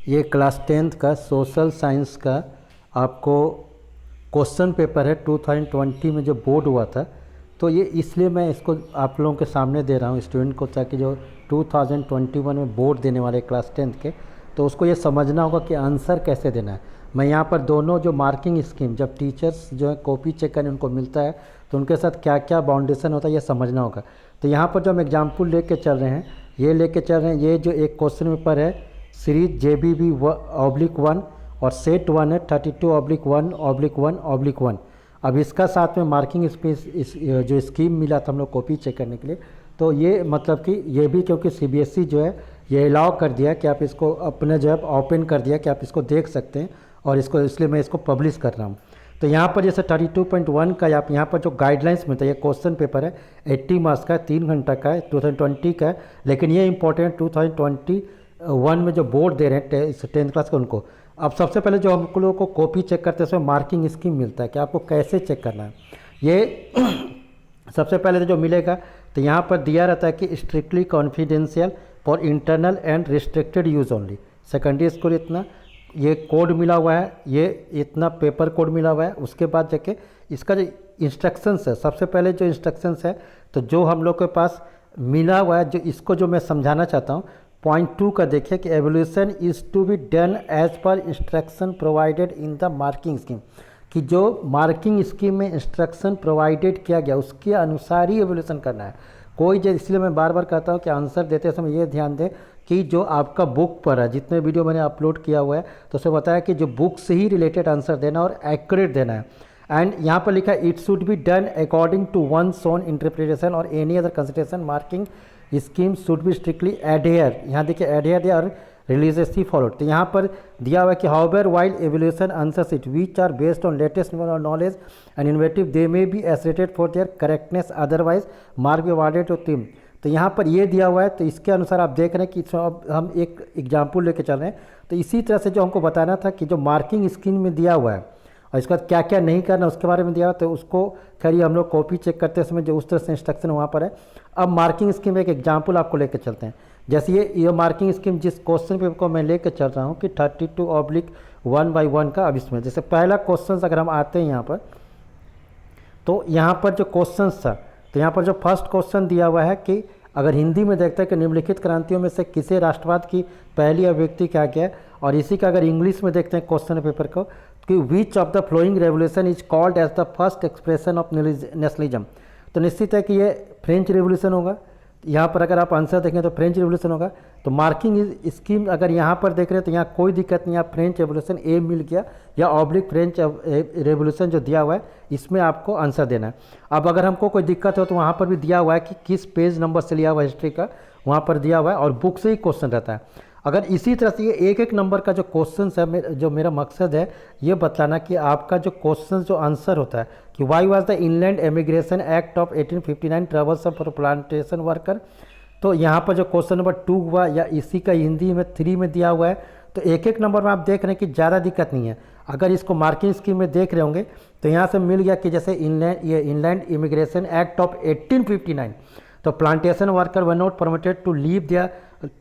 ये class 10th का social science का आपको क्वेश्चन पेपर है 2020 में जो बोर्ड हुआ था। तो ये इसलिए मैं इसको आप लोगों के सामने दे रहा हूँ स्टूडेंट को, ताकि जो 2021 में बोर्ड देने वाले क्लास 10th के, तो उसको ये समझना होगा कि आंसर कैसे देना है। मैं यहाँ पर दोनों जो मार्किंग स्कीम, जब टीचर्स जो है कॉपी चेक करने उनको मिलता है तो उनके साथ क्या क्या बाउंडेशन होता है ये समझना होगा। तो यहाँ पर जो हम एग्जाम्पल लेके चल रहे हैं, ये जो एक क्वेश्चन पेपर है सीरीज JBB /1 और सेट 1 है 32/1/1/1। अब इसका साथ में मार्किंग स्पेस जो स्कीम मिला था हम लोग कॉपी चेक करने के लिए, तो ये मतलब कि ये भी क्योंकि CBSE जो है ये अलाउ कर दिया कि आप इसको अपने जो है ओपन कर दिया कि आप इसको देख सकते हैं, और इसको इसलिए मैं इसको पब्लिश कर रहा हूँ। तो यहाँ पर जैसे 32.1 का आप यहाँ पर जो गाइडलाइंस मिलता है, ये क्वेश्चन पेपर है 80 मार्क्स का, 3 घंटा का है, 2020 का है। लेकिन ये इंपॉर्टेंट 2021 में जो बोर्ड दे रहे हैं 10th क्लास का उनको। अब सबसे पहले जो हम लोगों को कॉपी चेक करते हैं उसमें मार्किंग स्कीम मिलता है कि आपको कैसे चेक करना है। ये सबसे पहले तो जो मिलेगा तो यहाँ पर दिया रहता है कि strictly confidential for internal and restricted use only. Secondary school इतना ये कोड मिला हुआ है, ये इतना पेपर कोड मिला हुआ है। उसके बाद जाके इसका जो इंस्ट्रक्शंस है, सबसे पहले जो इंस्ट्रक्शंस है तो जो हम लोग के पास मिला हुआ है, जो इसको जो मैं समझाना चाहता हूँ, पॉइंट 2 का देखिए कि evaluation is to be done as per instruction provided in the marking scheme, कि जो मार्किंग स्कीम में इंस्ट्रक्शन प्रोवाइडेड किया गया उसके अनुसार ही एवोल्यूशन करना है। कोई जो, इसलिए मैं बार बार कहता हूँ कि आंसर देते समय ये ध्यान दें कि जो आपका बुक पर है, जितने वीडियो मैंने अपलोड किया हुआ है तो उसमें बताया कि जो बुक से ही रिलेटेड आंसर देना और एक्यूरेट देना है। एंड यहाँ पर लिखा है it should be done according to one's own interpretation और any other consideration marking scheme should be strictly adhere. यहाँ देखिए एडहेयर और रिलीजियसली फॉलोड। तो यहाँ पर दिया हुआ है कि however while evaluation answers it which are based on latest knowledge and innovative they may be ascertained for their correctness, otherwise mark be awarded to them. तो यहाँ पर ये दिया हुआ है, तो इसके अनुसार आप देख रहे हैं कि अब हम एक एग्जाम्पल लेके चल रहे हैं। तो इसी तरह से जो हमको बताना था कि जो मार्किंग स्कीम में दिया हुआ है और इसके बाद क्या क्या नहीं करना उसके बारे में दिया हुआ, तो उसको खैर हम लोग कॉपी चेक करते समय जो उस तरह से इंस्ट्रक्शन वहाँ पर है। अब मार्किंग स्कीम में एक एग्जाम्पल आपको लेकर चलते हैं। जैसे ये मार्किंग स्कीम जिस क्वेश्चन पेपर को मैं लेकर चल रहा हूँ कि 32/1/1 का। अब इसमें जैसे पहला क्वेश्चन अगर हम आते हैं यहाँ पर, तो यहाँ पर जो क्वेश्चन था, तो यहाँ पर जो फर्स्ट क्वेश्चन दिया हुआ है कि अगर हिंदी में देखते हैं कि निम्नलिखित क्रांतियों में से किसे राष्ट्रवाद की पहली अभिव्यक्ति क्या क्या है, और इसी का अगर इंग्लिश में देखते हैं क्वेश्चन पेपर को कि which of the following revolution is called as the first expression of nationalism. तो निश्चित है कि ये फ्रेंच रेवोल्यूशन होगा। यहाँ पर अगर आप आंसर देखें तो फ्रेंच रेवोल्यूशन होगा। तो मार्किंग स्कीम अगर यहाँ पर देख रहे हैं तो यहाँ कोई दिक्कत नहीं, आप फ्रेंच रेवोल्यूशन ए मिल गया या ऑब्लिक फ्रेंच रेवोल्यूशन जो दिया हुआ है इसमें आपको आंसर देना है। अब अगर हमको कोई दिक्कत हो तो वहाँ पर भी दिया हुआ है कि किस पेज नंबर से लिया हुआ हिस्ट्री का, वहाँ पर दिया हुआ है, और बुक से ही क्वेश्चन रहता है। अगर इसी तरह से ये एक एक नंबर का जो क्वेश्चन है, जो मेरा मकसद है ये बताना कि आपका जो क्वेश्चन जो आंसर होता है कि why was the inland emigration act of 1859 travels for plantation worker. तो यहाँ पर जो क्वेश्चन नंबर 2 हुआ या इसी का हिंदी में 3 में दिया हुआ है, तो एक एक नंबर में आप देख रहे हैं कि ज़्यादा दिक्कत नहीं है। अगर इसको मार्किंग स्कीम में देख रहे होंगे तो यहाँ से मिल गया कि जैसे इनलैंड इमिग्रेशन एक्ट ऑफ 1859, तो plantation worker were not permitted to leave the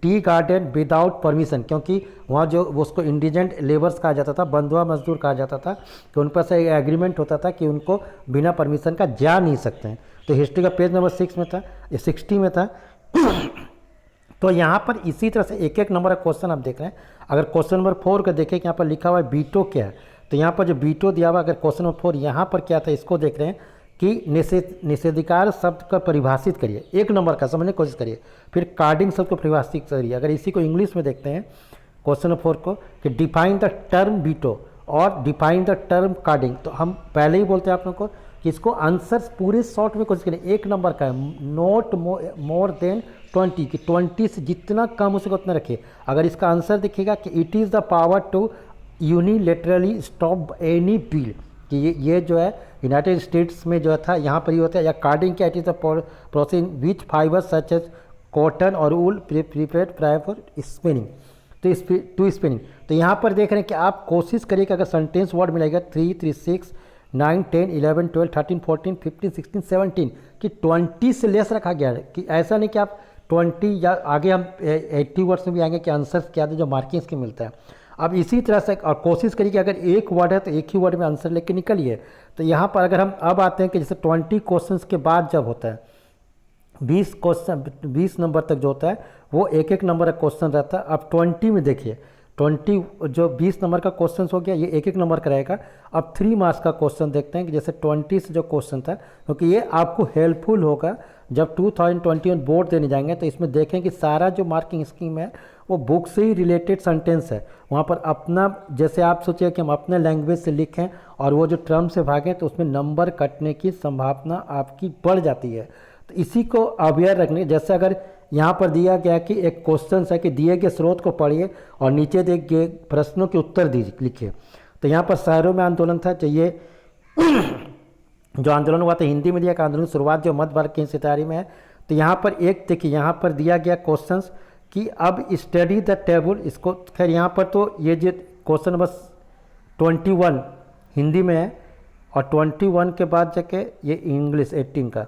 tea garden without permission, क्योंकि वहाँ जो उसको इंडिजेंट लेबर्स कहा जाता था, बंधुआ मजदूर कहा जाता था, कि उन पर से एग्रीमेंट होता था कि उनको बिना परमिशन का जा नहीं सकते हैं। तो हिस्ट्री का पेज नंबर 6 में था, ये 60 में था। तो यहाँ पर इसी तरह से एक एक नंबर का क्वेश्चन आप देख रहे हैं। अगर क्वेश्चन नंबर 4 का देखें कि यहाँ पर लिखा हुआ है बीटो क्या है, तो यहाँ पर जो बीटो दिया हुआ, अगर क्वेश्चन नंबर 4 यहाँ पर क्या था इसको देख रहे हैं कि निषेधाधिकार शब्द का परिभाषित करिए, एक नंबर का समझने की कोशिश करिए, फिर कार्डिंग शब्द को परिभाषित करिए। अगर इसी को इंग्लिश में देखते हैं क्वेश्चन नंबर 4 को कि डिफाइन द टर्म बीटो और डिफाइन द टर्म कार्डिंग, तो हम पहले ही बोलते हैं आप लोगों को कि इसको आंसर पूरे शॉर्ट में कोशिश करिए। एक नंबर का है, नॉट मोर देन 20, कि 20 से जितना कम हो सके उतना रखिए। अगर इसका आंसर दिखेगा कि it is the power to unilaterally stop any bill, कि ये जो है यूनाइटेड स्टेट्स में जो था यहाँ पर ही होता है, या कार्डिंग क्या, it is the process which fibre such as cotton और wool prepared prior for spinning, to spinning. तो यहाँ पर देख रहे हैं कि आप कोशिश करिए कि अगर सेंटेंस वर्ड मिलेगा 3, 3, 6, 9, 10, 11, 12, 13, 14, 15, 16, 17 कि 20 से लेस रखा गया है, कि ऐसा नहीं कि आप 20 या आगे हम 80 वर्ड्स में भी आएंगे कि आंसर्स क्या थे जो मार्किंग स्कीम मिलता है। अब इसी तरह से और कोशिश करिए कि अगर एक वर्ड है तो एक ही वर्ड में आंसर लेके निकलिए। तो यहाँ पर अगर हम अब आते हैं कि जैसे 20 क्वेश्चंस के बाद जब होता है 20 क्वेश्चन 20 नंबर तक जो होता है वो एक एक नंबर का क्वेश्चन रहता है। अब 20 में देखिए 20 जो 20 नंबर का क्वेश्चन हो गया ये एक एक नंबर का रहेगा। अब 3 मार्क्स का क्वेश्चन देखते हैं कि जैसे 20 से जो क्वेश्चन था, क्योंकि ये आपको हेल्पफुल होगा जब 2021 बोर्ड देने जाएंगे। तो इसमें देखें कि सारा जो मार्किंग स्कीम है वो बुक से ही रिलेटेड सेंटेंस है। वहाँ पर अपना जैसे आप सोचिए कि हम अपने लैंग्वेज से लिखें और वो जो टर्म से भागें तो उसमें नंबर कटने की संभावना आपकी बढ़ जाती है। तो इसी को अवेयर रखने, जैसे अगर यहाँ पर दिया गया कि एक क्वेश्चन है कि दिए गए स्रोत को पढ़िए और नीचे दिए गए प्रश्नों के उत्तर दीजिए लिखिए। तो यहाँ पर शहरों में आंदोलन था, चाहिए जो आंदोलन हुआ था हिंदी में दिया का आंदोलन शुरुआत जो मध्य भारत की हिस्सेदारी में है। तो यहाँ पर एक देखिए यहाँ पर दिया गया क्वेश्चंस कि अब स्टडी द टेबल, इसको खैर यहाँ पर तो ये जो क्वेश्चन नंबर 21 हिंदी में है और 21 के बाद जाके ये इंग्लिश 18 का।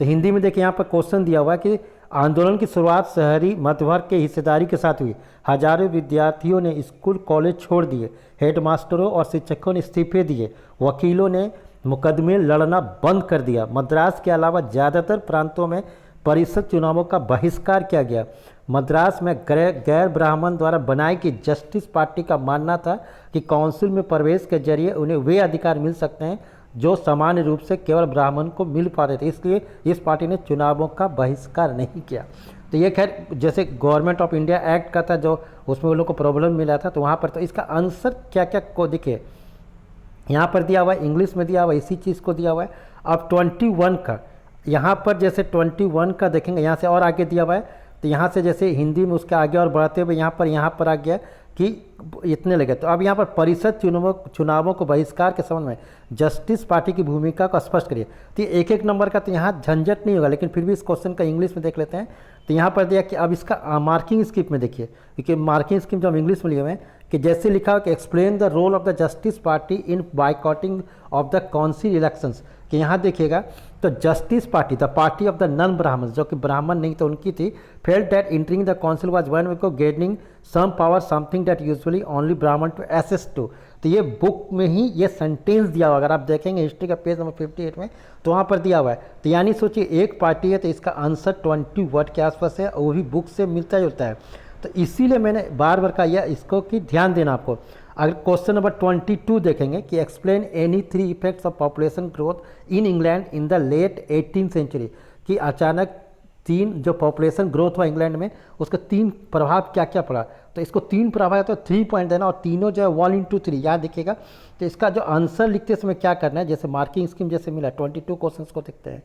तो हिंदी में देखिए यहाँ पर क्वेश्चन दिया हुआ है कि आंदोलन की शुरुआत शहरी मध्य भारत के हिस्सेदारी के साथ हुई। हजारों विद्यार्थियों ने स्कूल कॉलेज छोड़ दिए, हेडमास्टरों और शिक्षकों ने इस्तीफे दिए, वकीलों ने मुकदमे लड़ना बंद कर दिया। मद्रास के अलावा ज़्यादातर प्रांतों में परिषद चुनावों का बहिष्कार किया गया। मद्रास में गैर ब्राह्मण द्वारा बनाई गई जस्टिस पार्टी का मानना था कि काउंसिल में प्रवेश के जरिए उन्हें वे अधिकार मिल सकते हैं जो सामान्य रूप से केवल ब्राह्मण को मिल पाते थे, इसलिए इस पार्टी ने चुनावों का बहिष्कार नहीं किया। तो ये खैर जैसे गवर्नमेंट ऑफ इंडिया एक्ट का था जो उसमें वो लोग को प्रॉब्लम मिला था, तो वहाँ पर तो इसका आंसर क्या क्या को दिखे यहाँ पर दिया हुआ है, इंग्लिश में दिया हुआ है, इसी चीज़ को दिया हुआ है। अब 21 का यहाँ पर जैसे 21 का देखेंगे यहाँ से और आगे दिया हुआ है, तो यहाँ से जैसे हिंदी में उसके आगे और बढ़ाते हुए यहाँ पर आ गया कि इतने लगे। तो अब यहाँ पर परिषद चुनावों को बहिष्कार के संबंध में जस्टिस पार्टी की भूमिका को स्पष्ट करिए। तो एक एक नंबर का तो यहाँ झंझट नहीं होगा, लेकिन फिर भी इस क्वेश्चन का इंग्लिश में देख लेते हैं। तो यहाँ पर दिया कि अब इसका मार्किंग स्कीम में देखिए, क्योंकि मार्किंग स्कीम जो हम इंग्लिश में लिए हुए हैं कि जैसे लिखा हो कि explain the role of the Justice Party in boycotting of the council elections, कि यहाँ देखिएगा तो Justice Party the party of the non Brahmin, जो कि ब्राह्मण नहीं तो उनकी थी, felt that entering the council was one way को gaining some power something that usually only Brahmin to access to. तो ये बुक में ही ये सेंटेंस दिया हुआ, अगर आप देखेंगे हिस्ट्री का पेज नंबर 58 में तो वहाँ पर दिया हुआ है। तो यानी सोचिए एक पार्टी है तो इसका आंसर 20 वर्ड के आसपास है और वो भी बुक से मिलता जुलता है। तो इसीलिए मैंने बार बार कहा यह इसको कि ध्यान देना आपको। अगर क्वेश्चन नंबर 22 देखेंगे कि explain any 3 effects of population growth in England in the late 18th century, कि अचानक 3 जो पॉपुलेशन ग्रोथ हुआ इंग्लैंड में उसका 3 प्रभाव क्या क्या पड़ा। तो इसको 3 प्रभाव है तो 3 पॉइंट देना और तीनों जो है 1 into 3 याद देखिएगा। तो इसका जो आंसर लिखते समय क्या करना है, जैसे मार्किंग स्कीम जैसे मिला 22 क्वेश्चन को देखते हैं।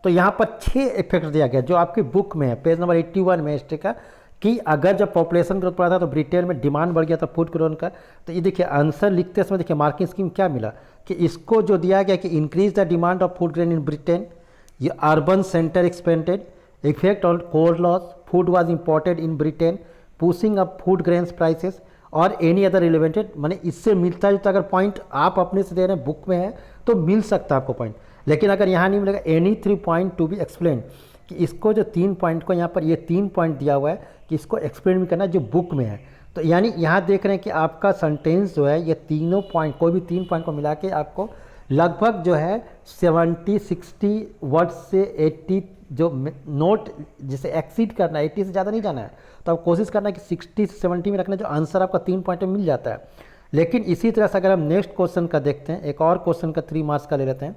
तो यहाँ पर 6 इफेक्ट दिया गया जो आपकी बुक में है पेज नंबर 81 में हिस्ट्री का, कि अगर जब पॉपुलेशन ग्रोथ पड़ा था तो ब्रिटेन में डिमांड बढ़ गया था फूड ग्रोन का। तो ये देखिए आंसर लिखते समय देखिए मार्किंग स्कीम क्या मिला कि इसको जो दिया गया कि increase the demand of food grain in Britain, ये urban centre expanded, effect on corn laws, food was imported in Britain, pushing up food grains prices और एनी अदर रिलेवेंटेड। माने इससे मिलता जुलता अगर पॉइंट आप अपने से दे रहे हैं बुक में है तो मिल सकता है आपको पॉइंट, लेकिन अगर यहाँ नहीं मिलेगा any 3 point to B explain, कि इसको जो 3 पॉइंट को यहाँ पर ये 3 पॉइंट दिया हुआ है कि इसको एक्सप्लेन भी करना है जो बुक में है। तो यानी यहाँ देख रहे हैं कि आपका सेंटेंस जो है ये तीनों पॉइंट कोई भी 3 पॉइंट को मिला के आपको लगभग जो है 70-60 वर्ड से 80 जो नोट जिसे एक्सीड करना है 80 से ज़्यादा नहीं जाना है। तो आप कोशिश करना है कि 60 से 70 में रखना, जो आंसर आपका 3 पॉइंट में मिल जाता है। लेकिन इसी तरह से अगर हम नेक्स्ट क्वेश्चन का देखते हैं, एक और क्वेश्चन का 3 मार्क्स का ले लेते हैं।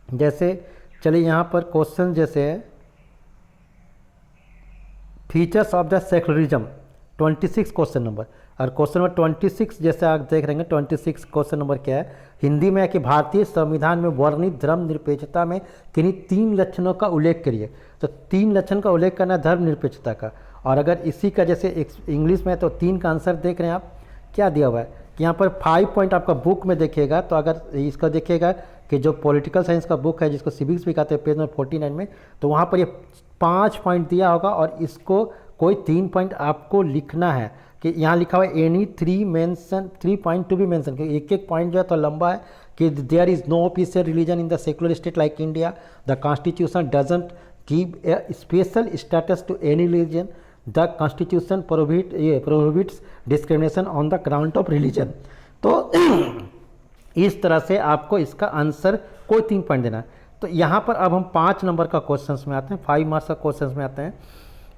जैसे चलिए यहाँ पर क्वेश्चन जैसे है features of the secularism 26 question number, और क्वेश्चन नंबर 26 जैसे आप देख रहे हैं 26 क्वेश्चन नंबर क्या है हिंदी में है कि भारतीय संविधान में वर्णित धर्मनिरपेक्षता में किन्हीं 3 लक्षणों का उल्लेख करिए। तो 3 लक्षण का उल्लेख करना है धर्मनिरपेक्षता का, और अगर इसी का जैसे इंग्लिश में है तो 3 का आंसर देख रहे हैं आप क्या दिया हुआ है कि यहाँ पर 5 पॉइंट आपका बुक में देखिएगा। तो अगर इसका देखिएगा कि जो पॉलिटिकल साइंस का बुक है जिसको सिविक्स भी कहते हैं पेज नंबर 49 में, तो वहाँ पर ये 5 पॉइंट दिया होगा और इसको कोई 3 पॉइंट आपको लिखना है कि यहाँ लिखा हुआ है any 3 point to be mention, क्योंकि एक पॉइंट जो है तो लंबा है कि there is no official religion in the secular state like India, the constitution doesn't give a special status to any religion. The Constitution prohibits discrimination on the ground of religion. तो इस तरह से आपको इसका आंसर कोई 3 point देना है। तो यहाँ पर अब हम 5 नंबर का क्वेश्चन में आते हैं, 5 मार्क्स का क्वेश्चन में आते हैं।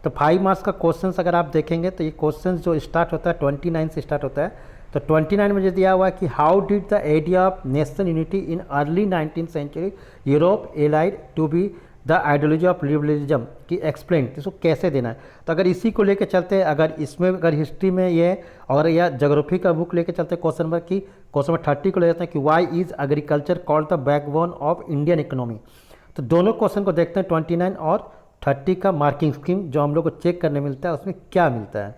तो 5 मार्क्स का क्वेश्चन अगर आप देखेंगे तो ये क्वेश्चन जो स्टार्ट होता है 29 से स्टार्ट होता है। तो 29 में जो दिया हुआ है कि how did the idea of national unity in early 19th century Europe allied to be the ideology of liberalism की एक्सप्लेन, इसको कैसे देना है। तो अगर इसी को लेकर चलते हैं, अगर इसमें अगर हिस्ट्री में ये और या ज्योग्राफी का बुक लेकर चलते हैं क्वेश्चन नंबर 30 को ले जाते हैं कि why is agriculture called the backbone of Indian economy. तो दोनों क्वेश्चन को देखते हैं 29 और 30 का मार्किंग स्कीम जो हम लोग को चेक करने मिलता है उसमें क्या मिलता है।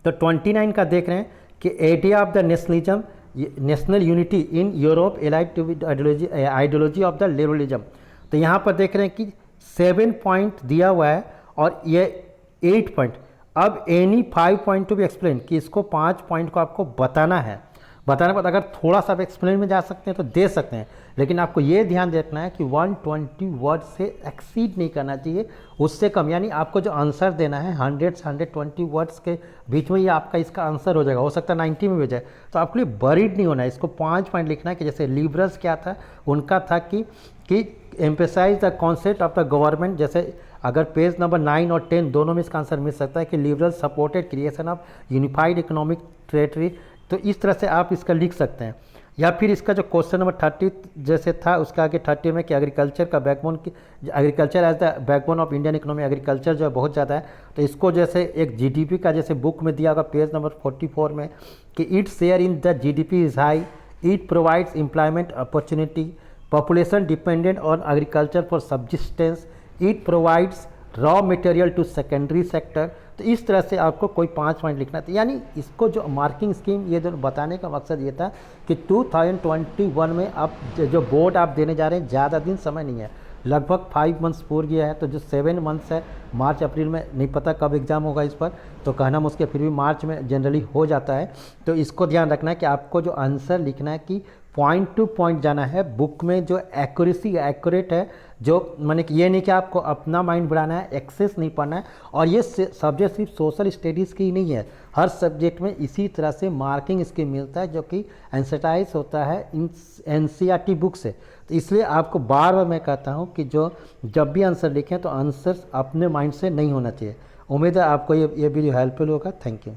तो 29 का देख रहे हैं कि idea of the nationalism, national unity in Europe allied to be ideology of the liberalism. तो यहाँ पर देख रहे हैं कि 7 पॉइंट दिया हुआ है और ये 8 पॉइंट। अब any 5 point to B explain कि इसको 5 पॉइंट को आपको बताना है। बताने के बाद अगर थोड़ा सा आप एक्सप्लेन में जा सकते हैं तो दे सकते हैं, लेकिन आपको ये ध्यान रखना है कि 120 वर्ड से एक्सीड नहीं करना चाहिए, उससे कम। यानी आपको जो आंसर देना है 100 से 120 वर्ड्स के बीच में ये आपका इसका आंसर हो जाएगा। हो सकता है 90 में भी हो जाए। तो आपके लिए बरीड नहीं होना है, इसको 5 पॉइंट लिखना है कि जैसे लिबरल्स क्या था, उनका था कि emphasise the concept of the government. जैसे अगर पेज नंबर 9 और 10 दोनों में इसका आंसर मिल सकता है कि liberal supported creation of unified economic territory. तो इस तरह से आप इसका लिख सकते हैं। या फिर इसका जो क्वेश्चन नंबर 30 जैसे था उसका आगे 30 में कि एग्रीकल्चर का बैकबोन की, agriculture as the backbone of Indian economy, agriculture जो है बहुत ज़्यादा है। तो इसको जैसे एक जीडीपी का जैसे बुक में दिया होगा पेज नंबर 44 में कि it share in the GDP is high, it provides employment opportunity, population dependent on agriculture for subsistence, it provides raw material to secondary sector। तो इस तरह से आपको कोई 5 पॉइंट लिखना था। यानी इसको जो मार्किंग स्कीम ये जो बताने का मकसद ये था कि 2021 में आप जो बोर्ड आप देने जा रहे हैं ज़्यादा दिन समय नहीं है, लगभग 5 मंथ्स पूर गया है। तो जो 7 मंथ्स है, मार्च अप्रैल में नहीं पता कब एग्ज़ाम होगा इस पर, तो कहना मुश्किल, फिर भी मार्च में जनरली हो जाता है। तो इसको ध्यान रखना है कि आपको जो आंसर लिखना है कि पॉइंट टू पॉइंट जाना है। बुक में जो एक्यूरेसी एक्यूरेट है, जो मैंने कि ये नहीं कि आपको अपना माइंड बढ़ाना है, एक्सेस नहीं पढ़ना है। और ये सब्जेक्ट सिर्फ सोशल स्टडीज़ की नहीं है, हर सब्जेक्ट में इसी तरह से मार्किंग स्कीम मिलता है जो कि एंसेटाइज होता है इन एनसीईआरटी बुक से। तो इसलिए आपको बार बार मैं कहता हूँ कि जो जब भी आंसर लिखें तो आंसर अपने माइंड से नहीं होना चाहिए। उम्मीद है आपको ये वीडियो हेल्पफुल होगा। Thank you.